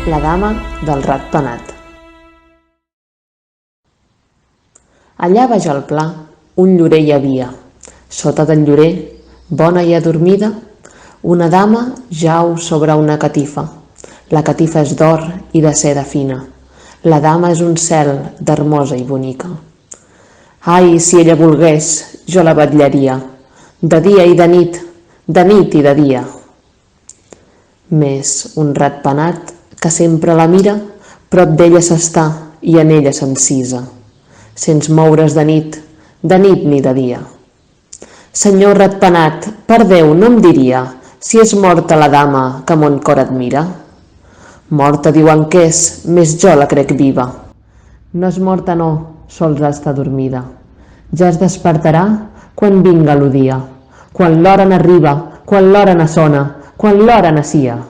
La dama del ratpenat. Allà baix al pla, un llorer hi havia. Sota del llorer, bona i adormida, una dama jau sobre una catifa. La catifa és d'or i de seda fina. La dama és un cel d'hermosa i bonica. Ai, si ella volgués, jo la vetllaria, de dia i de nit i de dia. Més un ratpenat que sempre la mira, prop d'ella s'està i en ella s'encisa, sens moure's de nit ni de dia. Senyor ratpenat, per Déu no em diria si és morta la dama que mon cor admira? Morta diuen que és, més jo la crec viva. No és morta no, sols està dormida. Ja es despertarà quan vinga lo dia, quan l'hora n'arriba, quan l'hora n'assona, quan l'hora nacia.